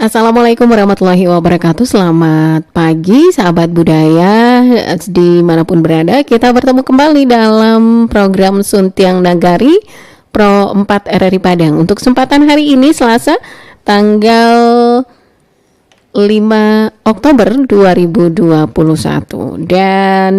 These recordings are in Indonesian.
Assalamualaikum warahmatullahi wabarakatuh. Selamat pagi sahabat budaya dimanapun berada. Kita bertemu kembali dalam program Suntiang Nagari Pro 4 RRI Padang. Untuk kesempatan hari ini Selasa tanggal 5 Oktober 2021. Dan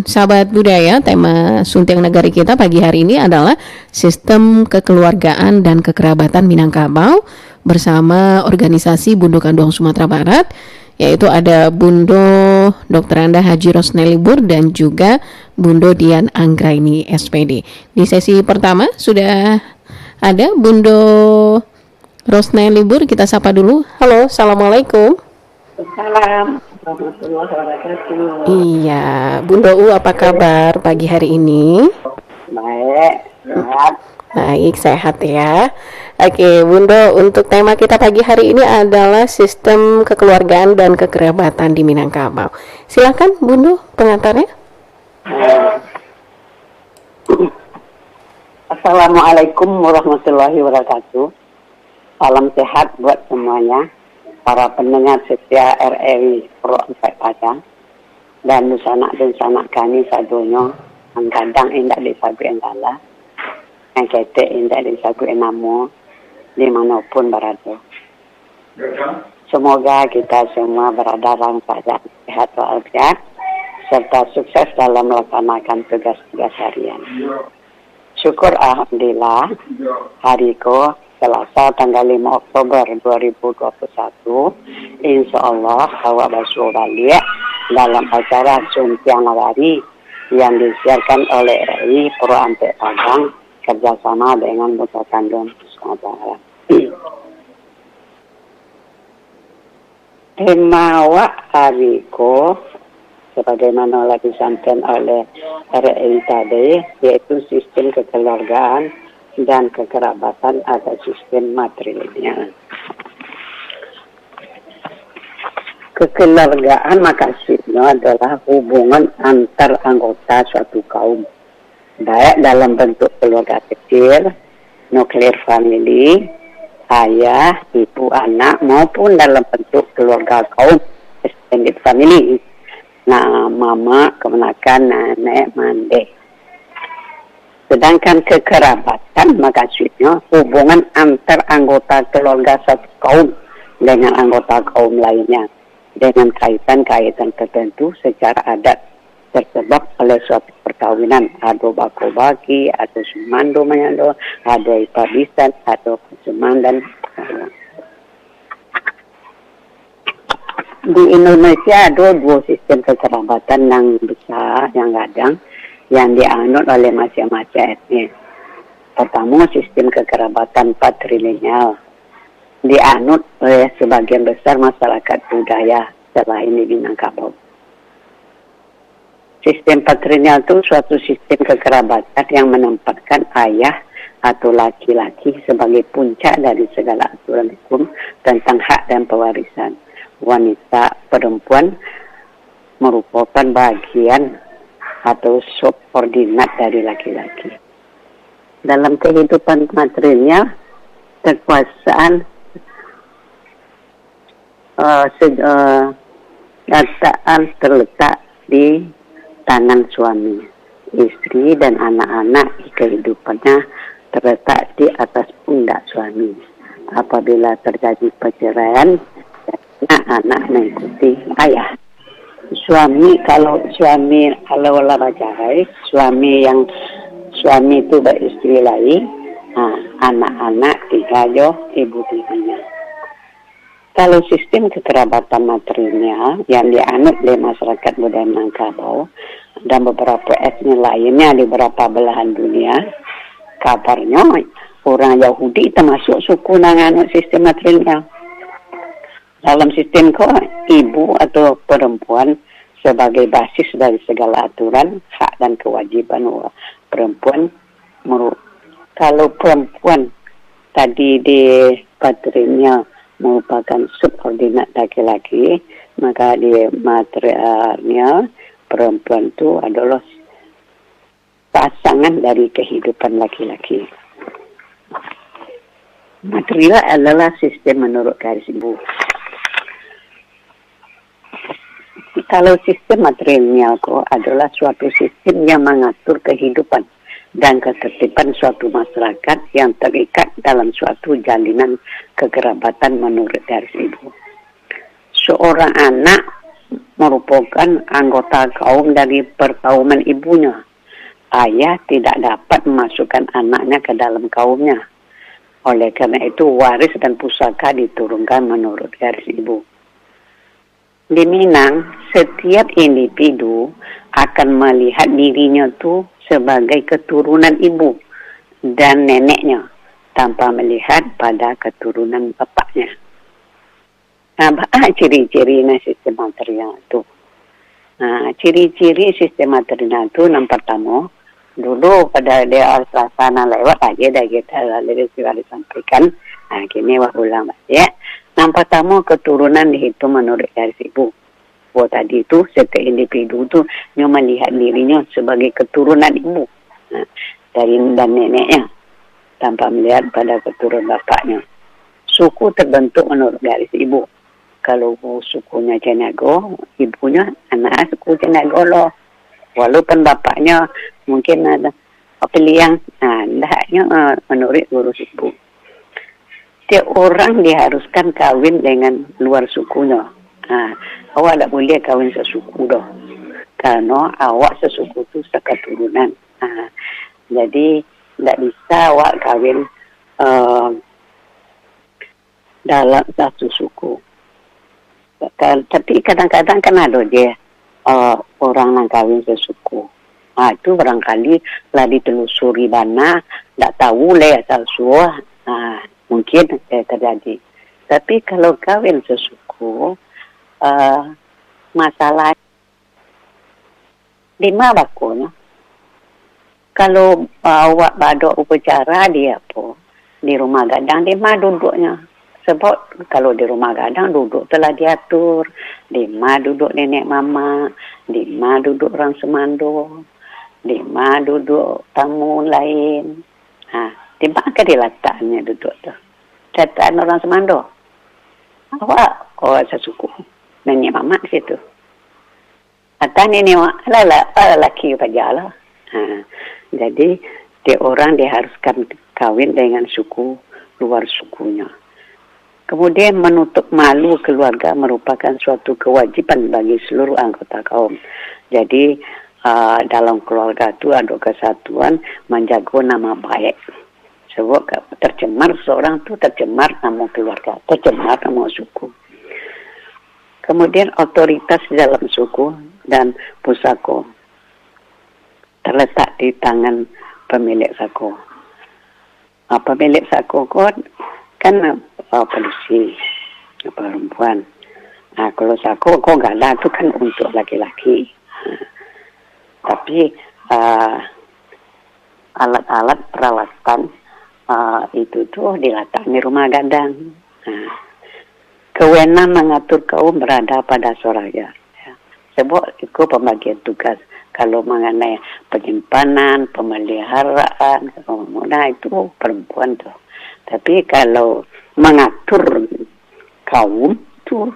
sahabat budaya, tema Suntiang Nagari kita pagi hari ini adalah Sistem Kekeluargaan dan Kekerabatan Minangkabau bersama organisasi Bundo Kandung Sumatera Barat, yaitu ada Bundo Dr. Anda Haji Rosnely Bur dan juga Bundo Dian Anggraini SPD. Di sesi pertama sudah ada Bundo Rosnely Bur, kita sapa dulu. Halo, Assalamualaikum. Salam warahmatullahi wabarakatuh. Iya, Bundo U, apa kabar pagi hari ini? Baik, sehat. Baik, sehat ya. Oke, Bundo, untuk tema kita pagi hari ini adalah sistem kekeluargaan dan kekerabatan di Minangkabau. Silakan, Bundo, pengantarnya. Assalamualaikum warahmatullahi wabarakatuh. Salam sehat buat semuanya, para pendengar setia RRI Pro 4 Padang dan sanak kami sadonya yang kadang indak disagu engkala, yang ketek indak disagu enamo dimanapun berada. Semoga kita semua berada dalam keadaan sehat walafiat serta sukses dalam melaksanakan tugas-tugas harian. Syukur alhamdulillah, hariku Selasa tanggal 5 Oktober 2021, insya Allah awak basuh balik dalam acara Suntiang Nagari yang disiarkan oleh RRI Pro 4 Padang kerjasama dengan Bundo Kandung Sumatera Barat. Tema awak hariku sebagaimana telah disampaikan oleh RRI tadi, yaitu sistem kekeluargaan dan kekerabatan atau sistem matrilineal. Kekeluargaan maksudnya adalah hubungan antar anggota suatu kaum, baik dalam bentuk keluarga kecil, nuklir family, ayah, ibu, anak, maupun dalam bentuk keluarga kaum, extended family. Nah, mama, kemenakan, nenek, mandek. Sedangkan kekerabatan maksudnya hubungan antar anggota keluarga satu kaum dengan anggota kaum lainnya dengan kaitan-kaitan tertentu secara adat tersebab oleh suatu perkawinan, ado bako baki, ado sumando menyando, ado ipabisan, ado kusuman dan di Indonesia ada dua sistem kekerabatan yang besar yang kadang yang dianut oleh macam-macam etnis. Pertama, sistem kekerabatan patrilineal dianut oleh sebagian besar masyarakat budaya selain di Minangkabau. Sistem patrilineal itu suatu sistem kekerabatan yang menempatkan ayah atau laki-laki sebagai puncak dari segala aturan hukum tentang hak dan pewarisan. Wanita perempuan merupakan bagian atau subordinat dari laki-laki. Dalam kehidupan materinya, kekuasaan terletak di tangan suami. Istri dan anak-anak kehidupannya terletak di atas pundak suami. Apabila terjadi perceraian, anak-anak mengikuti ayah. Kalau lah bercerai, suami itu beristri lain, anak-anak digajo ibu tirinya. Kalau sistem kekerabatan materinya yang dianut oleh masyarakat budaya Minangkabau dan beberapa etnis lainnya di beberapa belahan dunia, kabarnya orang Yahudi termasuk suku yang anut sistem materinya. Dalam sistem ibu atau perempuan sebagai basis dari segala aturan, hak dan kewajiban perempuan. Kalau perempuan tadi di patrinya merupakan subordinat laki-laki, maka di materialnya perempuan itu adalah pasangan dari kehidupan laki-laki. Material adalah sistem menurut garis ibu. Kalau sistem matrilineal adalah suatu sistem yang mengatur kehidupan dan ketertiban suatu masyarakat yang terikat dalam suatu jalinan kekerabatan menurut garis ibu. Seorang anak merupakan anggota kaum dari perkauman ibunya. Ayah tidak dapat memasukkan anaknya ke dalam kaumnya. Oleh karena itu, waris dan pusaka diturunkan menurut garis ibu. Di Minang, setiap individu akan melihat dirinya tu sebagai keturunan ibu dan neneknya tanpa melihat pada keturunan bapaknya. Apa ciri-ciri sistem material itu? Ciri-ciri sistem material itu yang pertama, dulu pada dia suasana lewat aja dah kita sudah disampaikan. Kini wah ulang ya. Yang pertama keturunan dihitung menurut garis ibu. Tadi itu setiap individu itu melihat dirinya sebagai keturunan ibu dari dan neneknya tanpa melihat pada keturunan bapaknya. Suku terbentuk menurut garis ibu. Kalau sukunya Cenago, ibunya anak suku Cenago loh. Walaupun bapaknya mungkin ada pilihan, hendaknya menurut urus ibu. Setiap orang diharuskan kawin dengan luar sukunya. Awak tak boleh kawin sesuku dah. Karena awak sesuku tu seketurunan. Jadi tak bisa awak kawin dalam satu suku. Tapi kadang-kadang kan ada je orang yang kawin sesuku. Itu barangkali lah ditelusuri mana, tak tahu lah asal suah. Mungkin terjadi. Tapi kalau kawin sesuku, masalah lima bakunya. Kalau awak ada upacara dia di rumah gadang, lima duduknya. Sebab kalau di rumah gadang duduk telah diatur. Lima duduk nenek mama, lima duduk orang semando, lima duduk tamu lain. Di mana diletaknya duduk tu? Letakkan orang semando. Awak sesuku. Nenek mama di situ. Atau nenek lelaki saja lah. Jadi dia orang diharuskan kawin dengan suku luar sukunya. Kemudian menutup malu keluarga merupakan suatu kewajiban bagi seluruh anggota kaum. Jadi dalam keluarga itu ada kesatuan menjaga nama baik. Sebab tercemar seorang tu tercemar nama keluarga, tercemar nama suku. Kemudian otoritas dalam suku dan pusaka terletak di tangan pemilik saku. Pemilik saku kan polisi perempuan. Kalau saku gak ada tu kan untuk laki-laki. Tapi alat-alat peralatan itu tuh diletakkan di rumah gadang. Kewenangan mengatur kaum berada pada Soraya. Sebab itu pembagian tugas. Kalau mengenai penyimpanan, pemeliharaan, itu perempuan tuh. Tapi kalau mengatur kaum itu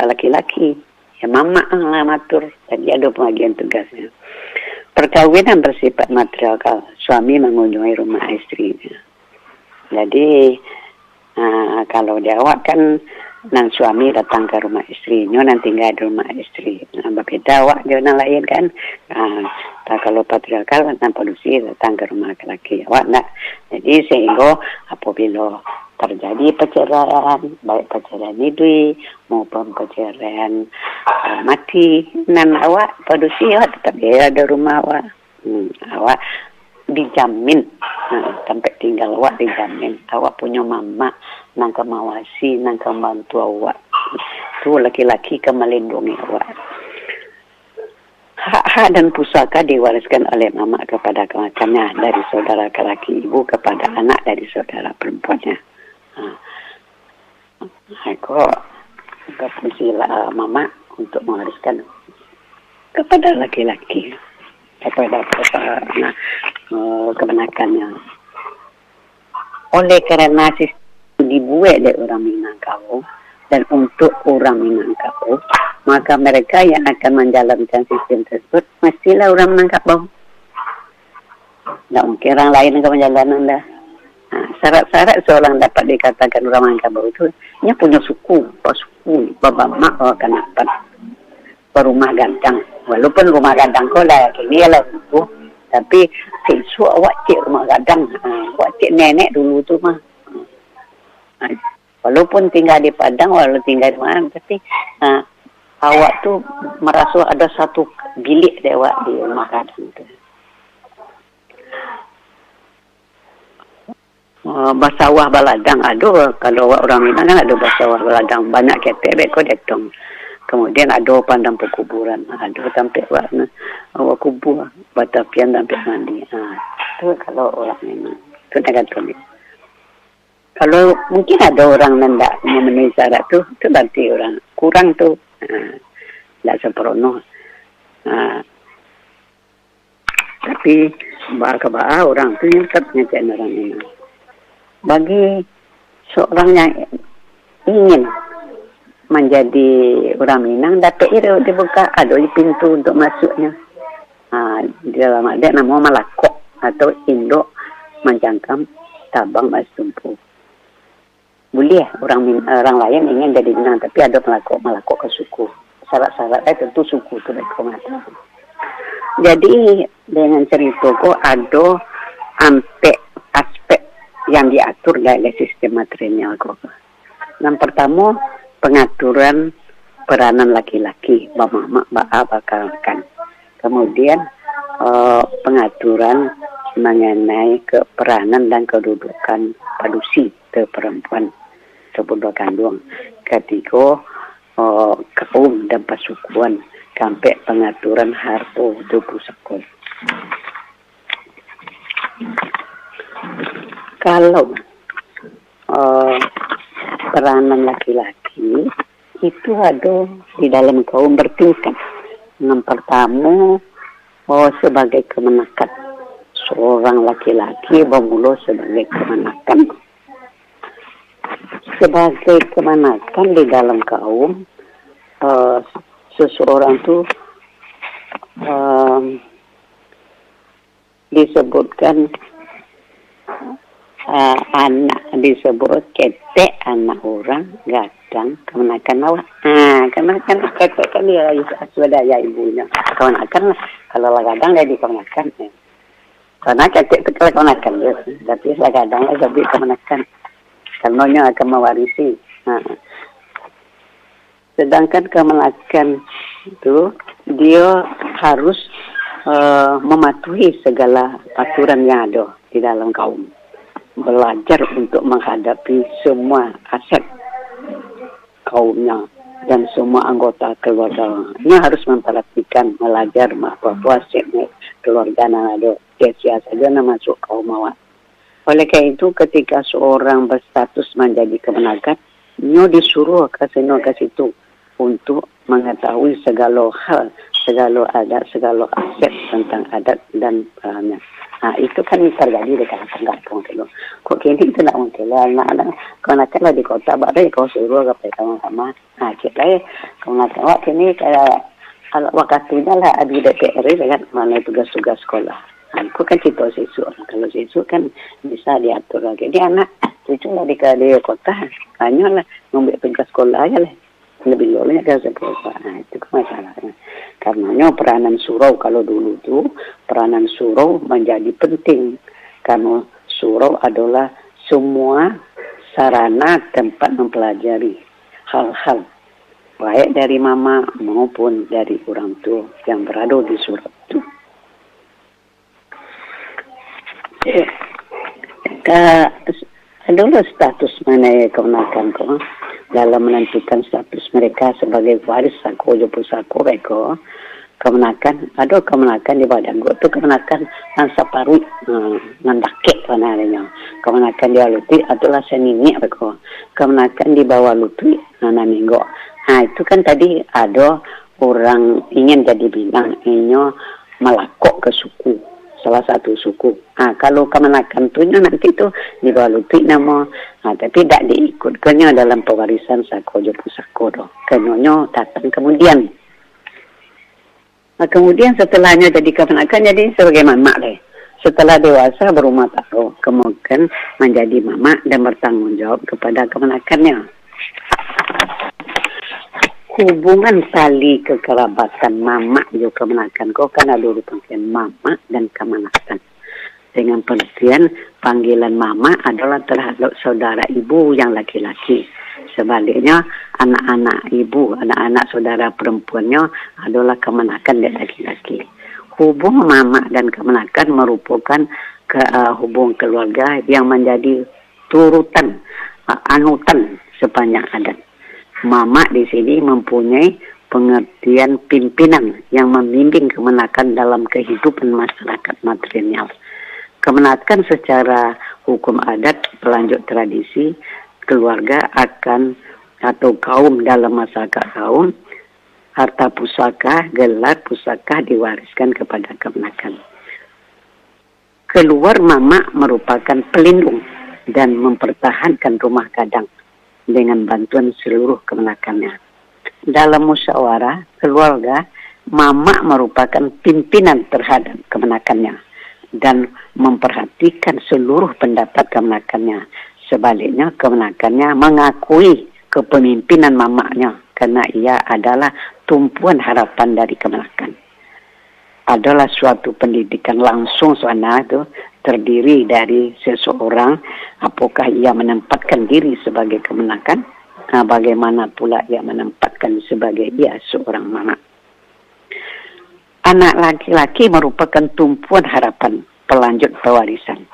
laki-laki. Ya mama lah mengatur. Jadi ada pembagian tugasnya. Perkawinan bersifat material suami mengunjungi rumah istrinya. Jadi kalau dia awak kan nang suami datang ke rumah istrinya nanti tinggal di rumah istri. Berbeda awak dia lain kan. Kalau patriarkal nang polisi datang ke rumah laki-laki. Awak nak. Jadi sehingga apabila terjadi perceraian, baik perceraian hidup maupun perceraian mati, nan awak polisi awak tetap ada rumah awak. Awak dijamin sampai tinggal awak dijamin. Awak punya mama nang kemawasi, nang kebantu awak. Itu laki-laki ke melindungi awak. Hak-hak dan pusaka diwariskan oleh mama kepada kemakannya dari saudara laki ibu kepada anak dari saudara perempuannya. Fungsi mama untuk mewariskan kepada laki-laki kepada kebenakannya. Oleh kerana sistem dibuat oleh orang Minangkabau dan untuk orang Minangkabau, maka mereka yang akan menjalankan sistem tersebut mestilah orang Minangkabau. Tidak mungkin orang lain yang menjalankan dah. Syarat-syarat seorang dapat dikatakan orang Minangkabau itu, dia punya suku, bapak mak kanapan, rumah gadang. Walaupun rumah gadang kau lah, kini lah suku, tapi siswa awak cik rumah gadang, awak cik nenek dulu tu mah. Walaupun tinggal di Padang, walaupun tinggal di mana, tapi awak tu merasa ada satu bilik dia awak di rumah gadang tu. Basawah baladang ada, kalau orang Minang kan ada basawah baladang, banyak ketek beko detong. Kemudian ada pandang perkuburan, ada sampai awak kubur, batapian sampai mandi. Itu kalau orang Minang, itu negara ni. Kalau mungkin ada orang yang tidak memenuhi syarat tu, itu berarti orang kurang tu, tidak sempurna. Tapi bahasa orang tu yang tetap nyatain orang Minang. Bagi seorang yang ingin menjadi orang Minang, dapat dibuka ada pintu untuk masuknya. Di dalam ada nama Malakok atau Indo Menjangkam Tabang Mas Tumpu. Boleh orang lain ingin jadi Minang, tapi ada Malakok ke suku. Syarat-syaratnya tentu suku itu mereka. Jadi dengan ceritaku ada aspek yang diatur dari sistem matrilineal kok. Yang pertama, pengaturan peranan laki-laki, mama bakalkan. Kemudian pengaturan mengenai peranan dan kedudukan padusi ke perempuan sebelum kandung. Ketiga, kaum dan pasukuan sampai pengaturan harta tubuh sekolah. Kalau peranan laki-laki itu ada di dalam kaum bertingkat. Yang pertama, sebagai kemenakan. Seorang laki-laki bermula sebagai kemenakan. Sebagai kemenakan di dalam kaum, seseorang itu disebutkan anak, disebut ketek anak orang gadang kemenakan awak. Kemenakan ketek kan dia swadaya ibunya. Kemenakan kalau gadang dia dikemenakan. Karena ketek itu kemenakan dia. Tapi gadang dia lebih kemenakan. Karenanya akan mewarisi. Sedangkan kemenakan itu dia harus mematuhi segala aturan yang ada di dalam kaum. Belajar untuk menghadapi semua aset kaumnya dan semua anggota keluarganya harus memperhatikan, belajar bahwa asetnya keluarga yang ada sia saja masuk kaum awak. Oleh karena itu ketika seorang berstatus menjadi kemenakan, dia disuruh ke sini ke situ untuk mengetahui segala hal, segala adat, segala aset tentang adat dan perannya. Itu kan terjadi di kampung-kampung itu. Kok kini itu tidak mungkin lah. Anak-anak kemenakan di kota, baru kau suruh ke sama-sama. Kita kemenakan wak kini kayak waktunya lah di DPR kan mana tugas-tugas sekolah. Aku kan cerita siswa. Kalau siswa kan bisa diatur lagi. Dia anak cucu lah di kota. Hanya lah ngambil tugas sekolah aja lah. Lebih lolnya ke sekolah. Itu kan masalahnya. Karenanya peranan surau kalau dulu itu peranan surau menjadi penting. Karena surau adalah semua sarana tempat mempelajari hal-hal. Baik dari mama maupun dari orang tua yang berada di surau itu. Adalah status mana kemenakan kau dalam menentukan status mereka sebagai waris sako jopo sako mereka kemenakan ada kemenakan di badan gua tu kemenakan nangsa paru nandake panarnya kemenakan di lutut adalah senini mereka kemenakan di bawah lutut nanaminggo. Itu kan tadi ada orang ingin jadi bintang inyo melakok ke suku salah satu suku. Kalau kemenakan tu nanti tu dibaluti nama, tapi tak diikut kena dalam pewarisan sakojo pusako doh. Kenonyo datang kemudian. Kemudian setelahnya jadi kemenakan jadi sebagai mamak deh. Setelah dewasa berumah tangga, kemudian menjadi mamak dan bertanggung jawab kepada kemenakannya. Hubungan tali kekerabatan mamak juga kemenakan kau kan ada panggilan mamak dan kemenakan. Dengan pengertian panggilan mama adalah terhadap saudara ibu yang laki-laki. Sebaliknya anak-anak ibu, anak-anak saudara perempuannya adalah kemenakan dari laki-laki. Hubung mama dan kemenakan merupakan hubung keluarga yang menjadi turutan, anutan sepanjang adat. Mama di sini mempunyai pengertian pimpinan yang membimbing kemenakan dalam kehidupan masyarakat matrilineal. Kemenakan secara hukum adat, pelanjut tradisi, keluarga akan atau kaum dalam masyarakat kaum, harta pusaka, gelar pusaka diwariskan kepada kemenakan. Keluar mama merupakan pelindung dan mempertahankan rumah gadang dengan bantuan seluruh kemenakannya. Dalam musyawarah keluarga, mama merupakan pimpinan terhadap kemenakannya dan memperhatikan seluruh pendapat kemenakannya. Sebaliknya, kemenakannya mengakui kepemimpinan mamaknya karena ia adalah tumpuan harapan dari kemenakan. Adalah suatu pendidikan langsung suana itu terdiri dari seseorang, apakah ia menempatkan diri sebagai kemenakan, bagaimana pula ia menempatkan sebagai ia seorang mama. Anak laki-laki merupakan tumpuan harapan pelanjut pewarisan,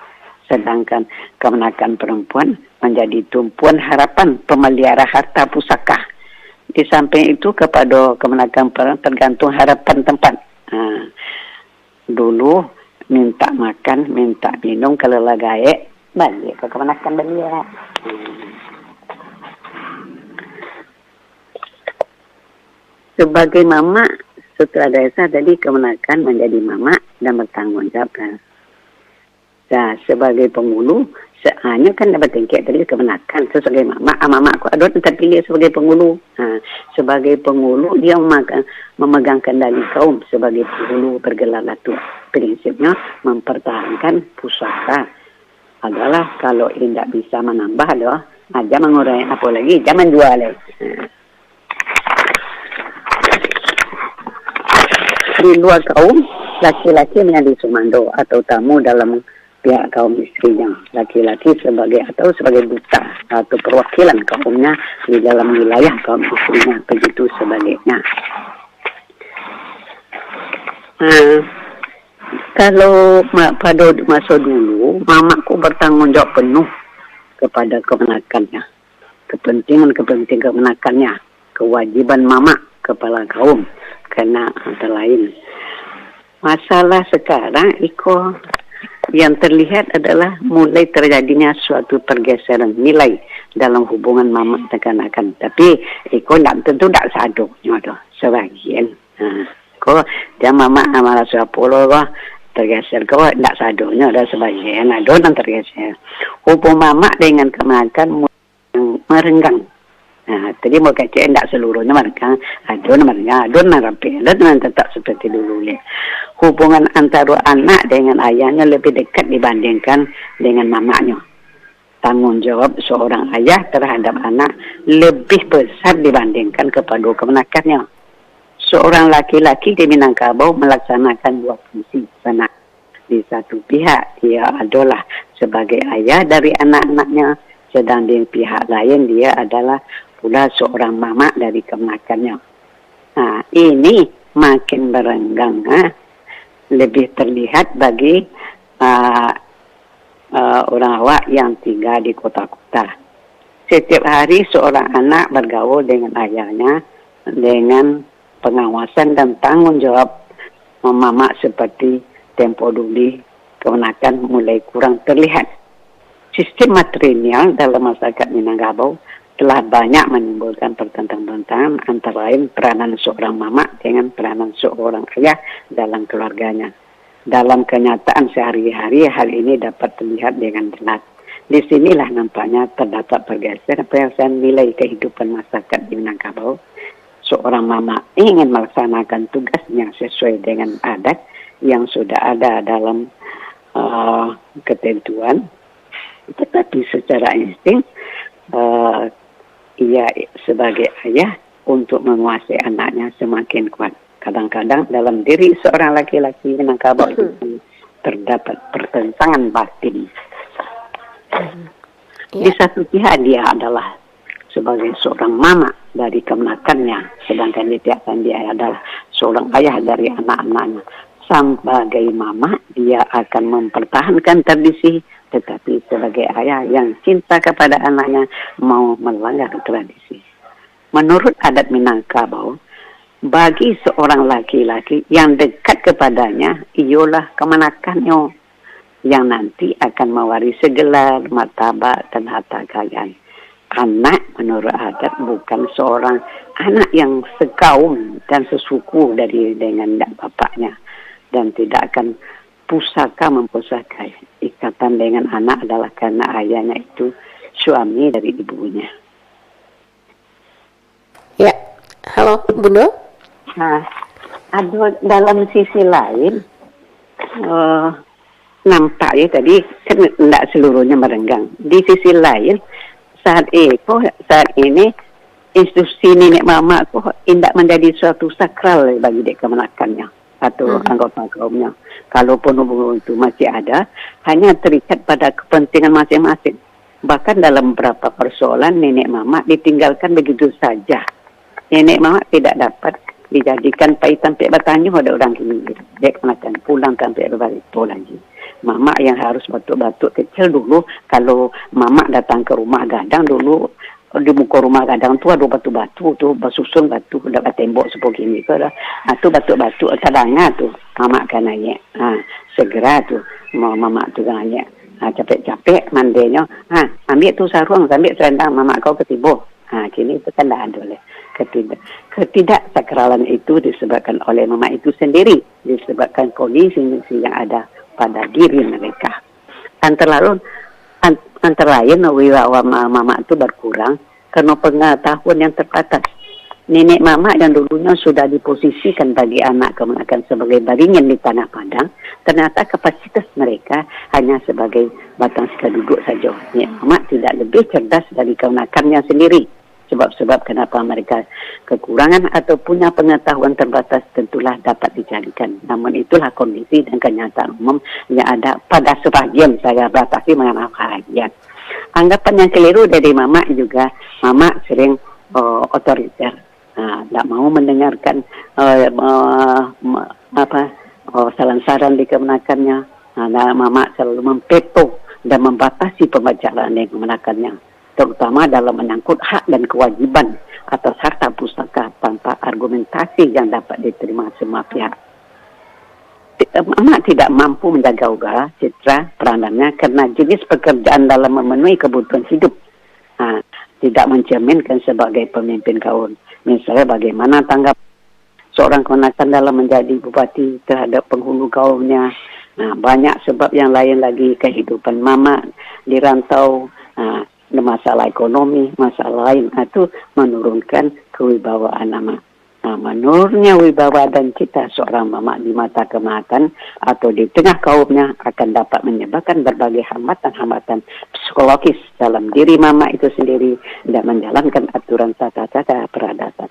sedangkan kemenakan perempuan menjadi tumpuan harapan pemelihara harta pusaka. Di samping itu kepada kemenakan perempuan tergantung harapan tempat. Dulu minta makan, minta minum, kalau lagae balik ke kemenakan belia. Sebagai mama setelah desa tadi kemenakan menjadi mama dan bertanggung jawab. Nah, sebagai penghulu, hanya kan dapat tingkat tadi kemenakan sebagai mama. Mama aku ada terpilih sebagai penghulu. Sebagai penghulu dia memegang kendali kaum sebagai penghulu bergelar datuk. Prinsipnya mempertahankan pusaka adalah kalau tidak bisa menambah doh, jangan mengurangi apa lagi, jangan jual lagi. Di luar kaum, laki-laki menjadi sumando atau tamu dalam pihak kaum istrinya. Laki-laki sebagai duta atau perwakilan kaumnya di dalam wilayah kaum istrinya. Begitu sebaliknya. Kalau pada masa dulu, mamaku bertanggung jawab penuh kepada kemenakannya. Kepentingan kemenakannya. Kewajiban mama kepala kaum. Karena antara lain. Masalah sekarang, yang terlihat adalah mulai terjadinya suatu pergeseran nilai dalam hubungan mama dan kanak-kanak. Tapi, tentu tak saduknya doh. Sebagian. Dia mama amalah suapolo tergeser tak saduknya ada sebagian. Ada yang tergeser. Hubung mama dengan kemenakan merenggang. Tadi mau kacau tidak seluruhnya mereka adon rapi, dan tetap seperti dulu ya. Hubungan antara anak dengan ayahnya lebih dekat dibandingkan dengan mamanya. Tanggung jawab seorang ayah terhadap anak lebih besar dibandingkan kepada kemenakannya. Seorang laki-laki di Minangkabau melaksanakan dua fungsi benar. Di satu pihak dia adalah sebagai ayah dari anak-anaknya, sedang di pihak lain dia adalah pula seorang mama dari kemenakannya. Ini makin berenggang, lebih terlihat bagi orang awak yang tinggal di kota-kota. Setiap hari seorang anak bergaul dengan ayahnya dengan pengawasan dan tanggung jawab mama seperti tempo dulu kemenakan mulai kurang terlihat. Sistem matrilineal dalam masyarakat Minangkabau telah banyak menimbulkan pertentangan antara lain peranan seorang mama dengan peranan seorang ayah dalam keluarganya. Dalam kenyataan sehari-hari hal ini dapat terlihat dengan jelas. Disinilah nampaknya terdapat pergeseran nilai kehidupan masyarakat di Minangkabau. Seorang mama ingin melaksanakan tugasnya sesuai dengan adat yang sudah ada dalam ketentuan, tetapi secara insting ia sebagai ayah untuk menguasai anaknya semakin kuat. Kadang-kadang dalam diri seorang laki-laki Minangkabau itu terdapat pertentangan batin. Di satu pihak dia adalah sebagai seorang mama dari kemenakannya, sedangkan di pihak lain dia adalah seorang ayah dari anak-anaknya. Sebagai mama dia akan mempertahankan tradisi, tetapi sebagai ayah yang cinta kepada anaknya mau melanggar tradisi. Menurut adat Minangkabau, bagi seorang laki-laki yang dekat kepadanya ialah kemenakannya yang nanti akan mewarisi gelar, martabat dan harta kekayaan. Anak menurut adat bukan seorang anak yang sekaum dan sesuku dengan bapaknya dan tidak akan pusaka mempusakai. Ikatan dengan anak adalah karena ayahnya itu suami dari ibunya. Ya, halo Bunda. Nah, dalam sisi lain, nampaknya tadi kan tidak seluruhnya merenggang. Di sisi lain, saat ini institusi nenek mama tidak menjadi suatu sakral bagi dek kemenakannya atau anggota kaumnya. Kalaupun hubungan itu masih ada, hanya terikat pada kepentingan masing-masing. Bahkan dalam beberapa persoalan nenek mama ditinggalkan begitu saja. Nenek mama tidak dapat dijadikan paitan pek bertanya pada orang kini. Dek kemenakan pulang sampai berbalik lagi. Mama yang harus batuk-batuk kecil dulu. Kalau mama datang ke rumah gadang dulu, di muka rumah gadang tu ada batu-batu tu, bersusun batu dekat tembok sebegini ke dah. Tu batu-batu kadangnya tu mama kan naik. Segera tu mama tu kan naik. Capek-capek mandinya. Ambil tu sarung, ambil selendang mama kau ketibo. Kini itu kan dah ada oleh ketidaksakralan itu disebabkan oleh mama itu sendiri, disebabkan kondisi yang ada pada diri mereka. Antara lain wibawa mama itu berkurang karena pengetahuan yang terbatas. Nenek mama yang dulunya sudah diposisikan bagi anak kemenakan sebagai baringan di tanah padang, ternyata kapasitas mereka hanya sebagai batang sekaduduk saja. Nenek mama tidak lebih cerdas dari kemenakannya sendiri. Sebab-sebab kenapa mereka kekurangan atau punya pengetahuan terbatas tentulah dapat dicarikan. Namun itulah kondisi dan kenyataan umum yang ada pada sebagian, saya batasi mengenai bahagian. Anggapan yang keliru dari mama juga, mama sering otoriter. Tak mau mendengarkan saran-saran di kemenakannya. Mama selalu mempeto dan membatasi pembicaraan yang kemenakannya, terutama dalam menyangkut hak dan kewajiban atas harta pusaka tanpa argumentasi yang dapat diterima semua pihak. Mama tidak mampu menjaga uga citra peranannya karena jenis pekerjaan dalam memenuhi kebutuhan hidup. Tidak mencerminkan sebagai pemimpin kaum. Misalnya bagaimana tanggap seorang kemenakan dalam menjadi bupati terhadap penghulu kaumnya. Banyak sebab yang lain lagi, kehidupan mama di rantau, masalah ekonomi, masalah lain itu menurunkan kewibawaan mama. Menurunnya wibawa dan cita seorang mama di mata kemenakan atau di tengah kaumnya akan dapat menyebabkan berbagai hambatan-hambatan psikologis dalam diri mama itu sendiri dan menjalankan aturan tata-tata peradaban.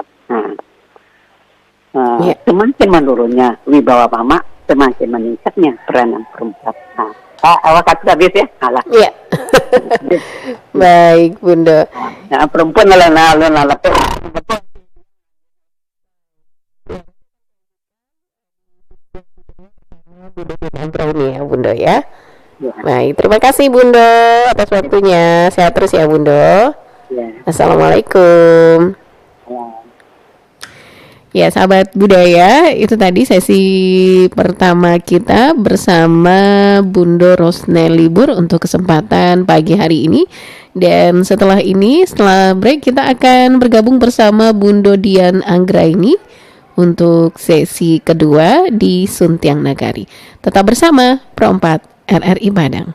Semakin menurunnya wibawa mama, semakin meningkatnya peranan perempuan. Awak kata habis ya? Iya. Baik, Bunda. Perempuan lalu ini ya, Bunda ya. Baik, terima kasih Bunda atas waktunya. Sehat terus ya, Bunda. Assalamualaikum. Ya, sahabat budaya, itu tadi sesi pertama kita bersama Bunda Rosnely Bur untuk kesempatan pagi hari ini. Dan setelah break kita akan bergabung bersama Bunda Dian Anggraini untuk sesi kedua di Suntiang Nagari. Tetap bersama Pro 4 RRI Padang.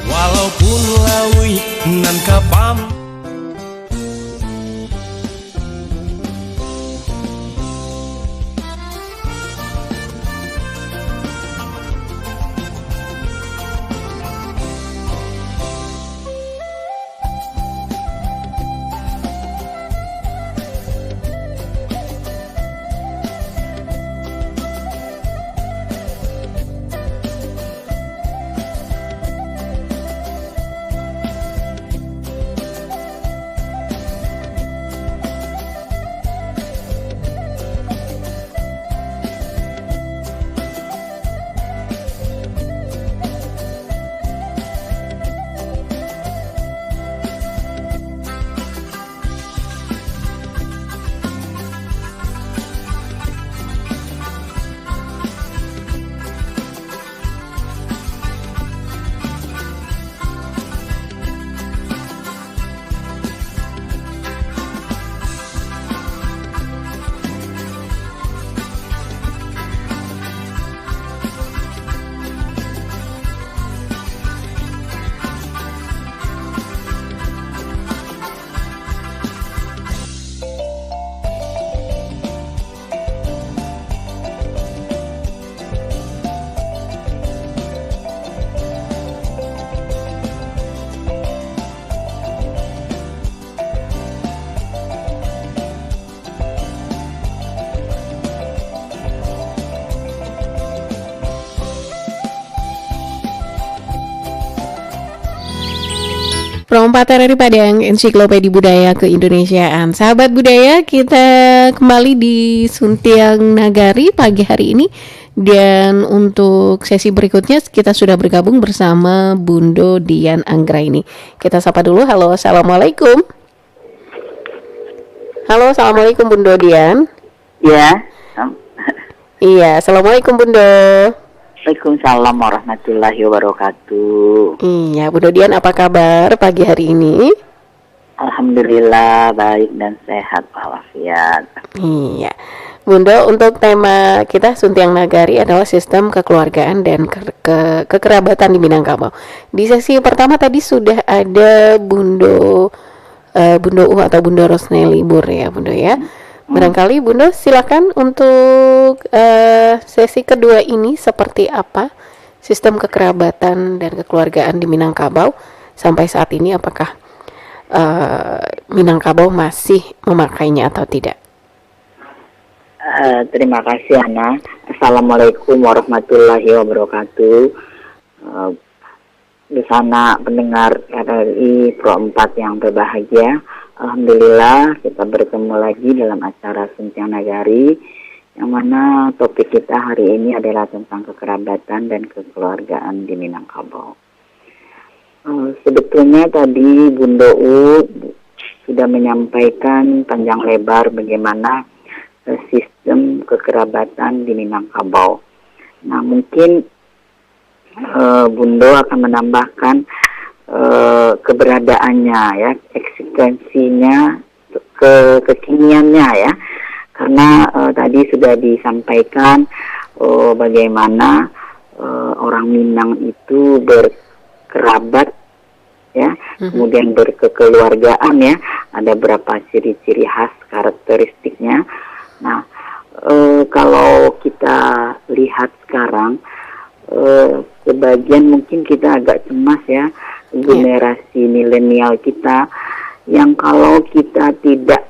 Walaupun lawi nan kapam Pro 4 RRI Padang, Ensiklopedia Budaya Keindonesiaan. Sahabat budaya, kita kembali di Suntiang Nagari pagi hari ini. Dan untuk sesi berikutnya kita sudah bergabung bersama Bundo Dian Anggraini. Kita sapa dulu. Halo, assalamualaikum. Halo, assalamualaikum Bundo Dian. Ya. Iya, assalamualaikum Bundo. Waalaikumsalam warahmatullahi wabarakatuh. Iya, Bu Dodian, apa kabar pagi hari ini? Alhamdulillah baik dan sehat walafiat. Iya. Bunda, untuk tema kita Suntiang Nagari adalah sistem kekeluargaan dan kekerabatan di Minangkabau. Di sesi pertama tadi sudah ada Bunda U atau Bunda Rosneli Bur ya Bunda ya. Barangkali Bunda silakan untuk sesi kedua ini seperti apa sistem kekerabatan dan kekeluargaan di Minangkabau sampai saat ini, apakah Minangkabau masih memakainya atau tidak? Terima kasih Ana. Assalamualaikum warahmatullahi wabarakatuh. Di sana pendengar RRI Pro 4 yang berbahagia, alhamdulillah kita bertemu lagi dalam acara Suntiang Nagari, yang mana topik kita hari ini adalah tentang kekerabatan dan kekeluargaan di Minangkabau. Sebetulnya tadi Bunda U sudah menyampaikan panjang lebar bagaimana sistem kekerabatan di Minangkabau. Nah, mungkin Bunda akan menambahkan keberadaannya ya, eksistensinya, kekiniannya ya. Karena tadi sudah disampaikan bagaimana orang Minang itu berkerabat ya, kemudian berkekeluargaan ya, ada berapa ciri-ciri khas karakteristiknya. Nah, kalau kita lihat sekarang, sebagian mungkin kita agak cemas ya, generasi milenial kita, yang kalau kita tidak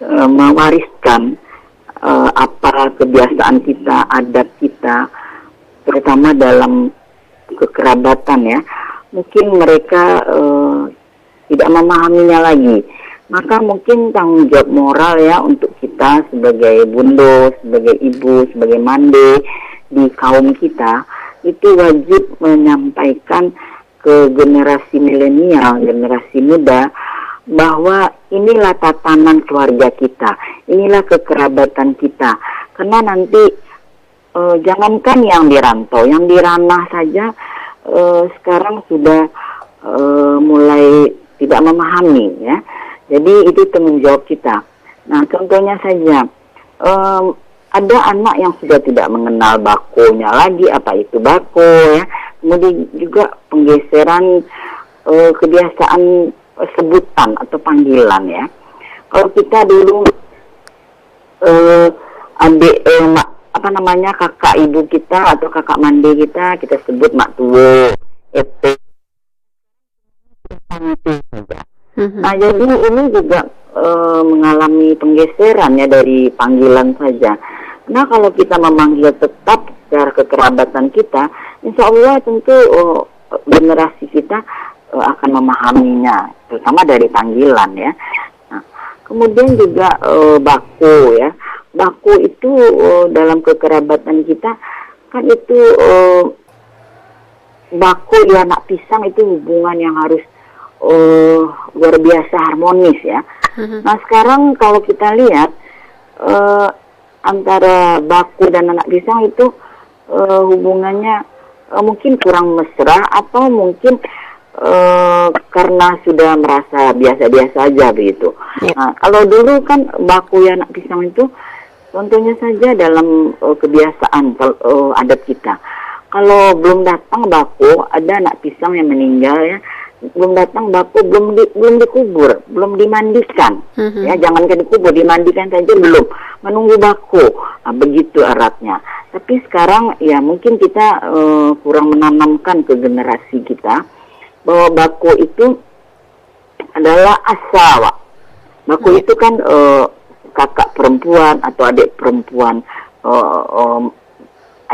mewariskan apa kebiasaan kita, adat kita, terutama dalam kekerabatan ya, mungkin mereka tidak memahaminya lagi. Maka mungkin tanggung jawab moral ya untuk kita sebagai bunda, sebagai ibu, sebagai mande di kaum kita, itu wajib menyampaikan ke generasi milenial, generasi muda, bahwa inilah tatanan keluarga kita, inilah kekerabatan kita. Karena nanti jangankan yang di rantau, yang di ranah saja sekarang sudah mulai tidak memahami ya. Jadi itu tanggung jawab kita. Nah, contohnya saja, ada anak yang sudah tidak mengenal bakonya lagi, apa itu bako ya. Kemudian juga penggeseran kebiasaan sebutan atau panggilan ya. Kalau kita dulu adik kakak ibu kita atau kakak mandi kita sebut mak tuwo, itu. Nah, jadi ini juga mengalami penggeseran ya dari panggilan saja. Nah, kalau kita memanggil tetap secara kekerabatan kita, insya Allah tentu generasi kita akan memahaminya, terutama dari panggilan ya. Nah, kemudian juga baku ya. Baku itu dalam kekerabatan kita kan itu baku ya, anak pisang itu hubungan yang harus luar biasa harmonis ya. Nah, sekarang kalau kita lihat antara baku dan anak pisang itu hubungannya mungkin kurang mesra, atau mungkin karena sudah merasa biasa-biasa aja begitu. Nah, kalau dulu kan baku ya anak pisang itu contohnya saja dalam kebiasaan adat kita. Kalau belum datang baku, ada anak pisang yang meninggal ya, belum datang baku, belum dikubur, belum dimandikan. Ya, jangankan dikubur, dimandikan saja belum, menunggu baku. Nah, begitu eratnya. Tapi sekarang ya mungkin kita kurang menanamkan ke generasi kita bahwa baku itu adalah asawa. Baku itu kan kakak perempuan atau adik perempuan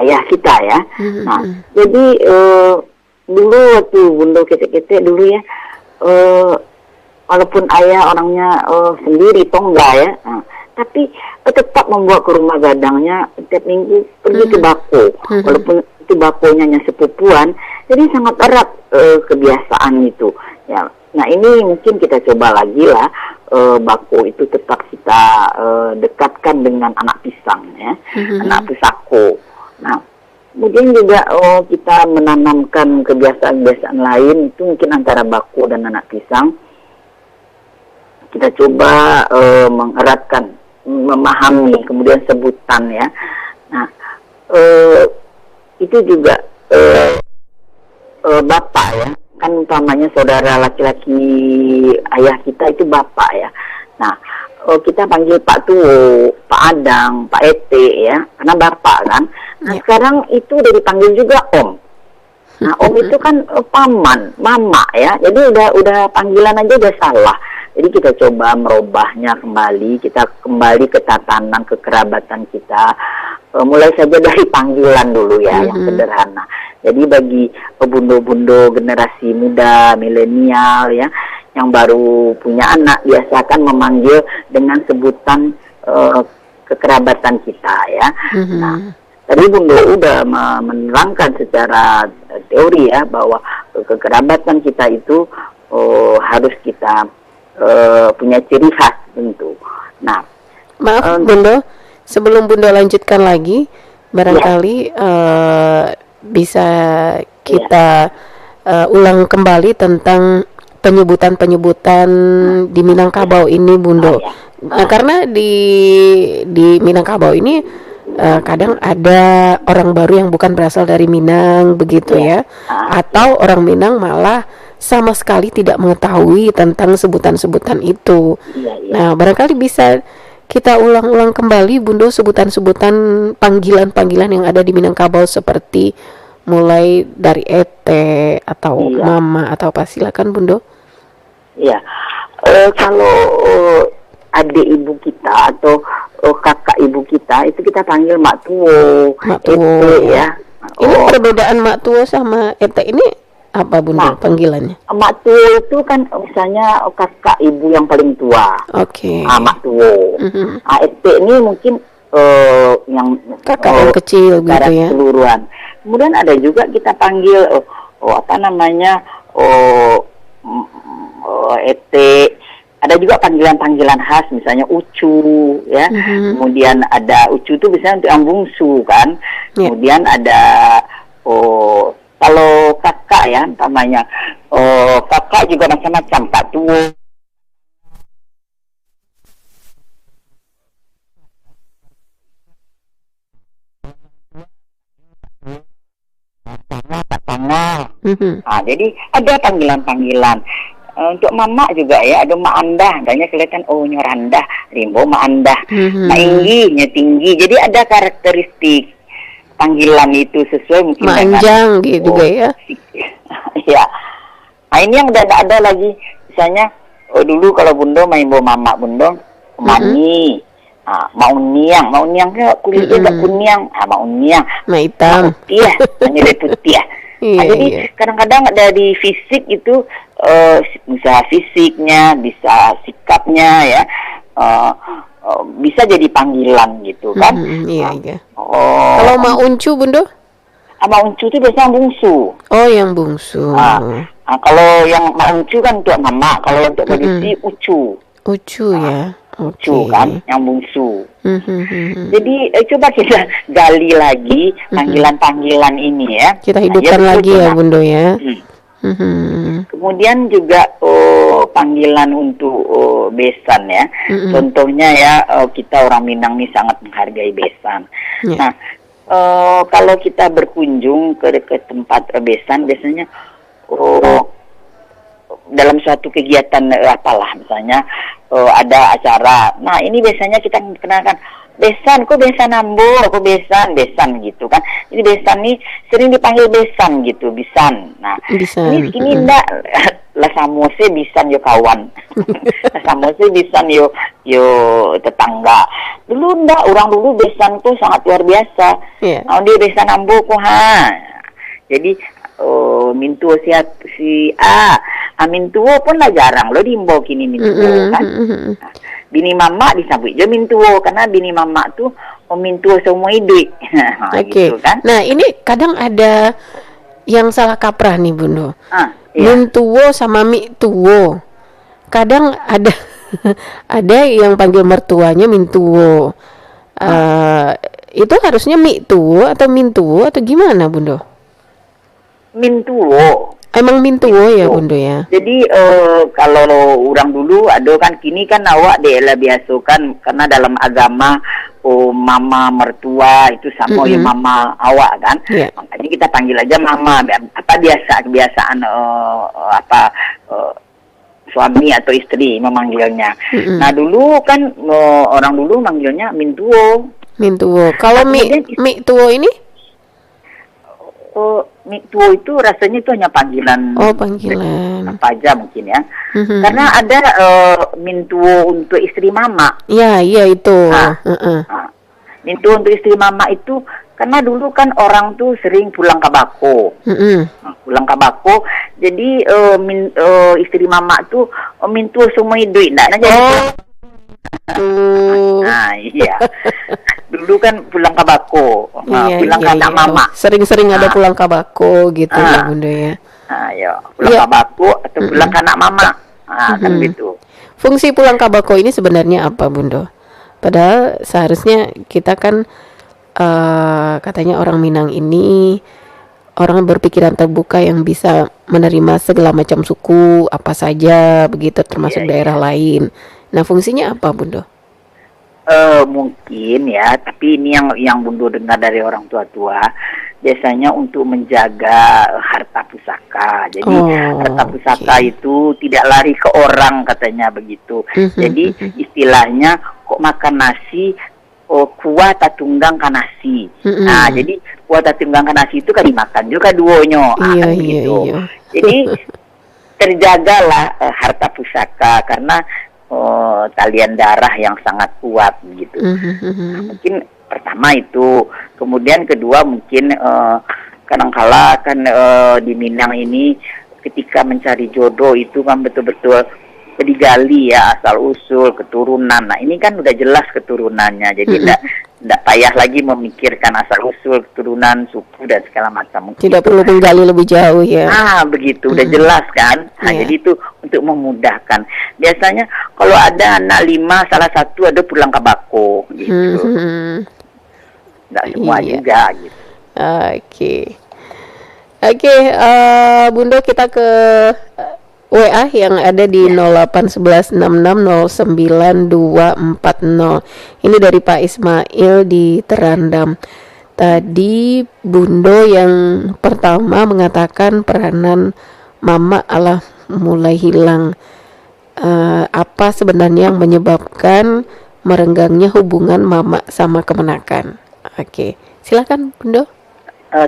ayah kita ya. Nah, jadi dulu waktu bunda ketek-ketek dulu ya, walaupun ayah orangnya sendiri tongga ya, tapi tetap membawa ke rumah gadangnya setiap minggu pergi ke bako, walaupun itu bakonya hanya sepupuan, jadi sangat erat kebiasaan itu ya. Nah, ini mungkin kita coba lagi lah, bako itu tetap kita dekatkan dengan anak pisang ya, anak pisako. Nah, kemudian juga kita menanamkan kebiasaan-kebiasaan lain itu mungkin antara bako dan anak pisang. Kita coba mengeratkan memahami, kemudian sebutan ya. Nah, itu juga bapak ya, kan umpamanya saudara laki-laki ayah kita itu bapak ya. Nah, kita panggil Pak Tuwo, Pak Adang, Pak Ete ya, karena bapak kan. Nah, sekarang itu udah dipanggil juga Om. Nah, Om itu kan paman, mama ya. Jadi udah panggilan aja udah salah. Jadi kita coba merubahnya kembali, kita kembali ke tatanan kekerabatan kita. Mulai saja dari panggilan dulu ya, yang sederhana. Jadi bagi bundo-bundo generasi muda, milenial ya, yang baru punya anak, biasakan memanggil dengan sebutan kekerabatan kita ya. Nah, tadi Bundo udah menerangkan secara teori ya, bahwa kekerabatan kita itu harus kita punya ciri khas tentu. Nah, maaf Bundo, sebelum Bundo lanjutkan lagi, barangkali bisa kita ulang kembali tentang penyebutan di Minangkabau ini, Bundo. Karena di Minangkabau ini kadang ada orang baru yang bukan berasal dari Minang begitu ya, atau orang Minang malah sama sekali tidak mengetahui tentang sebutan-sebutan itu. Nah, barangkali bisa kita ulang-ulang kembali, Bundo, sebutan-sebutan panggilan-panggilan yang ada di Minangkabau, seperti mulai dari Ete atau Mama atau apa, silakan Bundo. Iya, kalau adik ibu kita atau kakak ibu kita itu kita panggil Mak Tuwo, Ete ya. Ini perbedaan Mak Tuwo sama Ete ini apa, Bunda, panggilannya? Mak Tuwo itu kan misalnya kakak ibu yang paling tua. Oke. Mak Tuwo. Ete ini mungkin yang kakak yang kecil gitu ya. Keseluruhan. Kemudian ada juga kita panggil Ete. Ada juga panggilan-panggilan khas, misalnya Ucu ya. Kemudian ada Ucu itu biasanya untuk yang bungsu kan. Kemudian ada kalau kakak ya, umpamanya kakak juga macam-macam, Kak Tuwo. Nah, jadi ada panggilan-panggilan. Untuk mama juga ya, ada Mak Andah, adanya kelihatan Nyoranda, Rimbo Mak Andah, Mak Inggi, Tinggi. Jadi ada karakteristik panggilan itu sesuai mungkin Manjang dengan, gitu ya. Ya. Nah, ini yang udah ada lagi, misalnya dulu kalau Bundo main bawa mama Bundo, Mani, Mau Niang kan kulitnya gak kuniang, Mau Niang, Mak Hitam, putih, hanya dari putih ya. Jadi kadang-kadang dari fisik itu bisa fisiknya, bisa sikapnya ya, bisa jadi panggilan gitu kan. Kalau Mak Uncu, Bundo? Mak Uncu itu biasanya bungsu. Oh, yang bungsu. Kalau yang Mak Uncu kan untuk mama, kalau untuk kondisi Ucu. Ucu ya. Ucu kan, yang bungsu. Jadi coba kita gali lagi panggilan-panggilan ini ya. Kita hidupkan lagi ya, Bundo ya. Kemudian juga panggilan untuk besan ya. Contohnya ya, kita orang Minang ini sangat menghargai besan. Nah, kalau kita berkunjung ke tempat besan, biasanya dalam suatu kegiatan apalah, misalnya ada acara. Nah, ini biasanya kita kenalkan besan, kok besan Ambo, kok besan gitu kan. Jadi besan ini sering dipanggil besan gitu, bisan. Nah, ini enggak lah samose bisan yo kawan. Lah samose bisan yo tetangga. Dulu enggak, orang dulu besan tuh sangat luar biasa. Nah, dia besan Ambo kok Jadi mintuo si mintuo pun lah jarang lo dimbo kini mintuo kan. Nah, bini mama disambut je mintuo, karena bini mama tuh mintuo semua ide. Gitu kan. Nah, ini kadang ada yang salah kaprah nih, Bundo. Mintuo sama mituo. Kadang ada ada yang panggil mertuanya mintuo. Itu harusnya mituo atau mintuo atau gimana, Bundo? Mintuo. Emang mintuo ya Bundo ya. Jadi kalau orang dulu ada kan, kini kan awak lah biasa kan, karena dalam agama mama mertua itu sama ya mama awak kan. Yeah. Makanya kita panggil aja mama. Apa kebiasaan suami atau istri memanggilnya. Nah dulu kan orang dulu manggilnya mintuo. Mintuo. Kalau mi tuo ini? Mi tuo itu rasanya itu hanya panggilan. Oh, panggilan. Apa aja mungkin ya. Karena ada mintuo untuk istri mama. Iya itu. Mintuo untuk istri mama itu karena dulu kan orang tuh sering pulang ke bako. Pulang ke bako, jadi istri mama tuh mintuo semua duit. Nah, jadi nah iya. Dulu kan pulang ke bako, pulang ke anak mama. Sering-sering ada pulang ke bako gitu ya Bunda ya. Ya, pulang ke bako atau pulang ke anak mama. Kan gitu. Fungsi pulang ke bako ini sebenarnya apa Bunda? Padahal seharusnya kita kan katanya orang Minang ini orang berpikiran terbuka yang bisa menerima segala macam suku apa saja begitu, termasuk daerah lain. Nah fungsinya apa Bundo? Mungkin ya, tapi ini yang Bundo dengar dari orang tua-tua biasanya untuk menjaga harta pusaka. Jadi harta pusaka itu tidak lari ke orang katanya begitu. Jadi istilahnya kok makan nasi kuah tatunggang kanasi. Nah, jadi kuah tatunggang kanasi itu kan dimakan juga duonyo. Kan begitu. Jadi terjagalah harta pusaka karena talian darah yang sangat kuat gitu. Nah, mungkin pertama itu, kemudian kedua mungkin kadangkala kan di Minang ini ketika mencari jodoh itu kan betul-betul digali ya asal usul keturunan. Nah ini kan udah jelas keturunannya, jadi tidak payah lagi memikirkan asal usul keturunan suku dan segala macam. Tidak perlu menggali lebih jauh ya. Begitu udah jelas kan. Nah jadi itu untuk memudahkan. Biasanya kalau ada anak 5 salah satu ada pulang ke bako gitu. Tidak semua juga gitu. Oke, Bundo kita ke WA yang ada di 0811660924. Ini dari Pak Ismail di Terandam. Tadi Bundo yang pertama mengatakan peranan mama Allah mulai hilang. Apa sebenarnya yang menyebabkan merenggangnya hubungan mama sama kemenakan? Oke, silakan Bundo.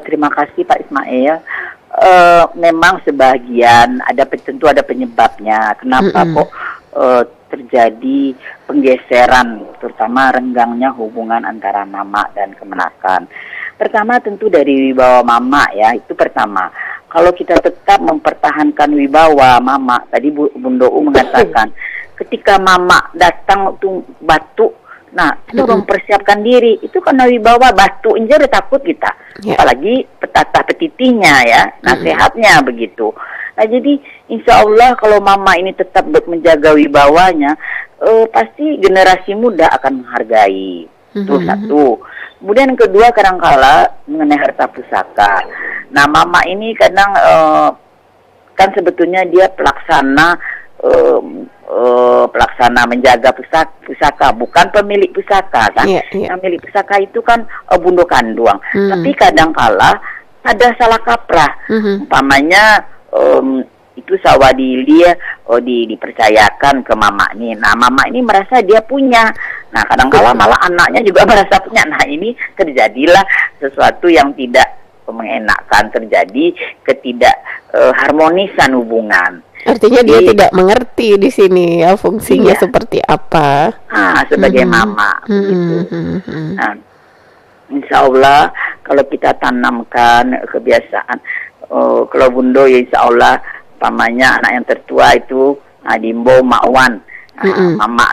Terima kasih Pak Ismail. Memang sebagian tentu ada penyebabnya. Kenapa kok terjadi penggeseran, terutama renggangnya hubungan antara mama dan kemenakan. Pertama tentu dari wibawa mama ya, itu pertama. Kalau kita tetap mempertahankan wibawa mama, tadi Bunda mengatakan, ketika mama datang tuh batu, nah kita mempersiapkan diri, itu karena wibawa batu aja udah takut kita, apalagi petata petitinya ya, nasihatnya begitu. Nah jadi insya Allah kalau mama ini tetap menjaga wibawanya, pasti generasi muda akan menghargai. Itu satu. Kemudian yang kedua kadangkala mengenai harta pusaka. Nah mama ini kadang kan sebetulnya dia pelaksana menjaga pusaka, bukan pemilik pusaka kan. Yang milik pusaka itu kan Bundo Kanduang. Tapi kadangkala ada salah kaprah. Umpamanya itu sawah dipercayakan ke mama nih. Nah mama ini merasa dia punya. Nah kadangkala malah anaknya juga merasa punya. Nah ini terjadilah sesuatu yang tidak mengenakan, terjadi harmonisan hubungan. Artinya dia tidak mengerti di sini ya fungsinya seperti apa. Sebagai mama gitu. Nah, insya Allah kalau kita tanamkan kebiasaan, kalau Bundo ya insya Allah, pamannya anak yang tertua itu Dimbo Makwan. Mama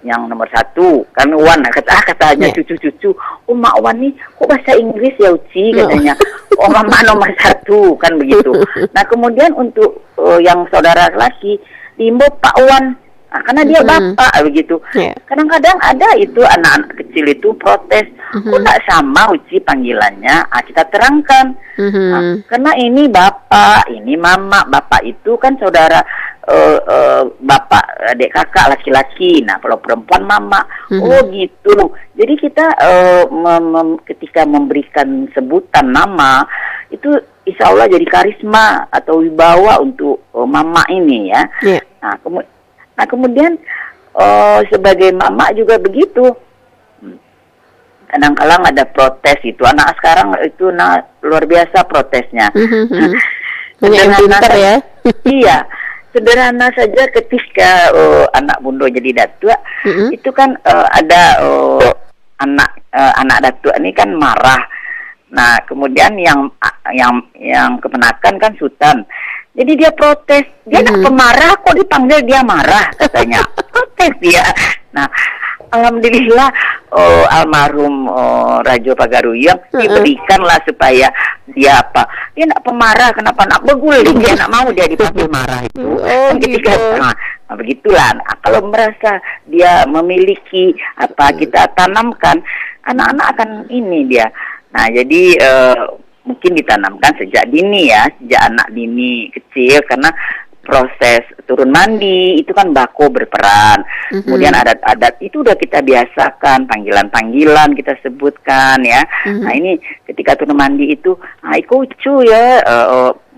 yang nomor 1 kan Wan katanya cucu-cucu, Mak Wan nih kok bahasa Inggris ya Uci katanya. Mama nomor 1 kan begitu. Nah kemudian untuk yang saudara laki Dimbo Pak Wan Nah, karena dia bapak begitu. Yeah. Kadang-kadang ada itu anak-anak kecil itu protes, kok nggak sama Uci panggilannya? Kita terangkan, karena ini bapak, ini mama. Bapak itu kan saudara bapak, adik kakak laki-laki. Nah, kalau perempuan mama. Oh gitu. Jadi kita ketika memberikan sebutan nama itu insya Allah jadi karisma atau wibawa untuk mama ini ya. Yeah. Nah, kemudian sebagai mama juga begitu. Kadang-kadang ada protes itu. Anak sekarang itu luar biasa protesnya. Banyak yang pintar ya. Iya. Sederhana saja ketika anak Bundo jadi datua, itu kan ada anak datua ini kan marah. Nah, kemudian yang keponakan kan Sultan. Jadi dia protes, dia nak pemarah kok dipanggil dia marah katanya. Protes dia. Nah, alhamdulillah almarhum Rajo Pagaruyang diberikanlah supaya dia apa? Dia nak pemarah, kenapa nak beguling? Dia nak mau dia dipanggil marah itu. Ketika begitulah. Nah, kalau merasa dia memiliki apa kita tanamkan, anak-anak akan ini dia. Nah, jadi mungkin ditanamkan sejak dini ya, sejak anak dini kecil, karena proses turun mandi itu kan bako berperan. Kemudian adat-adat itu udah kita biasakan, panggilan-panggilan kita sebutkan ya. Nah, ini ketika turun mandi itu, iku ucu ya,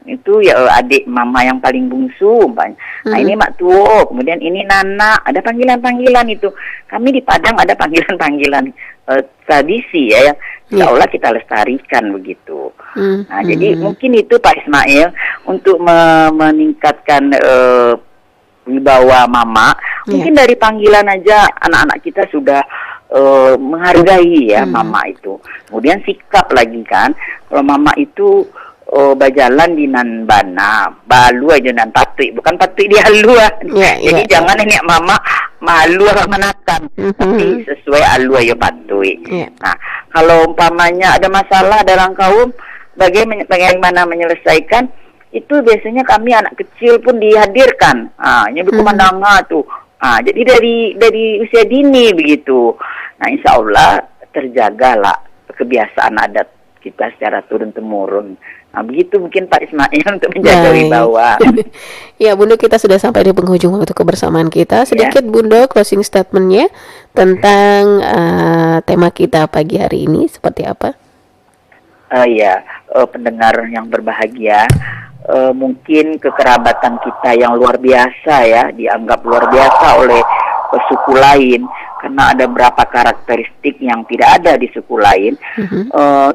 itu ya adik mama yang paling bungsu. Nah, ini mak tuo, kemudian ini nana, ada panggilan-panggilan itu. Kami di Padang ada panggilan-panggilan tradisi ya, insya Allah kita lestarikan begitu. Nah, jadi mungkin itu Pak Ismail untuk meningkatkan wibawa mama. Mungkin dari panggilan aja anak-anak kita sudah menghargai ya mama itu. Kemudian sikap lagi kan, kalau mama itu bajalan di nan bana, balu aja nan patui, bukan patui dia halu. Jadi jangan ini mama malu menakan, tapi sesuai alu aja patui. Nah, kalau umpamanya ada masalah dalam kaum, bagaimana menyelesaikan, itu biasanya kami anak kecil pun dihadirkan. Ini berkumandanga tuh. Jadi dari usia dini begitu. Nah, insya Allah terjagalah kebiasaan adat kita secara turun-temurun. Nah, begitu mungkin Pak Ismail untuk menjaga wibawa. Ya, Bunda, kita sudah sampai di penghujung waktu kebersamaan kita. Sedikit Bunda closing statementnya tentang tema kita pagi hari ini seperti apa? Pendengar yang berbahagia, mungkin kekerabatan kita yang luar biasa ya, dianggap luar biasa oleh suku lain, karena ada beberapa karakteristik yang tidak ada di suku lain.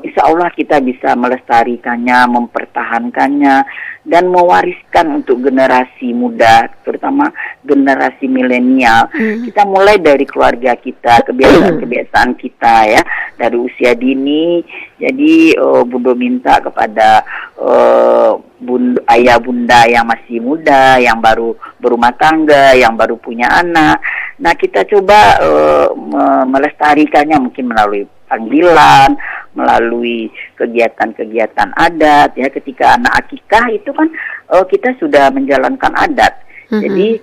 Insya Allah kita bisa melestarikannya, mempertahankannya, dan mewariskan untuk generasi muda, terutama generasi milenial. Kita mulai dari keluarga kita, kebiasaan-kebiasaan kita ya, dari usia dini. Jadi Bunda minta kepada ayah bunda yang masih muda, yang baru berumah tangga, yang baru punya anak. Nah, kita coba melestarikannya mungkin melalui panggilan, melalui kegiatan-kegiatan adat ya. Ketika anak akikah itu kan kita sudah menjalankan adat. Jadi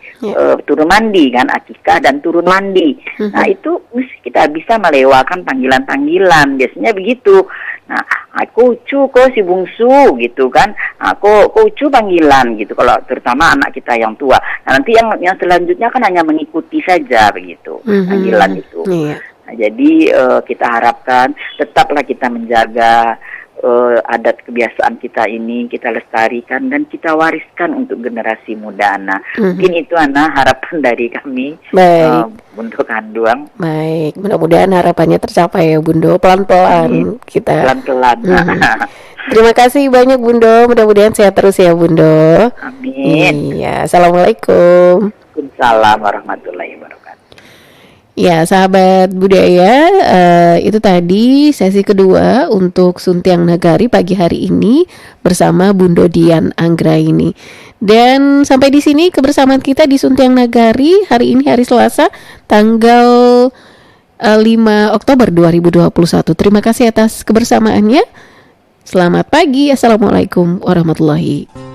turun mandi kan, akikah dan turun mandi. Nah, itu kita bisa melewatkan panggilan-panggilan, biasanya begitu. Nah, aku ucu kok si bungsu gitu kan, aku ucu panggilan gitu. Kalau terutama anak kita yang tua. Nah, nanti yang selanjutnya kan hanya mengikuti saja begitu panggilan itu. Nah, jadi kita harapkan tetaplah kita menjaga adat kebiasaan kita ini, kita lestarikan dan kita wariskan untuk generasi muda anak. Mungkin itu harapan dari kami. Baik. Untuk Kanduang. Baik, mudah-mudahan harapannya tercapai ya Bundo, pelan-pelan kita. Pelan-pelan. Terima kasih banyak Bundo, mudah-mudahan sehat terus ya Bundo. Amin. Iya, assalamualaikum. Waalaikumsalam warahmatullahi wabarakatuh. Ya, sahabat budaya, itu tadi sesi kedua untuk Suntiang Nagari pagi hari ini bersama Bundo Dian Anggraini. Dan sampai di sini kebersamaan kita di Suntiang Nagari hari ini, hari Selasa, tanggal 5 Oktober 2021. Terima kasih atas kebersamaannya. Selamat pagi, assalamualaikum warahmatullahi wabarakatuh.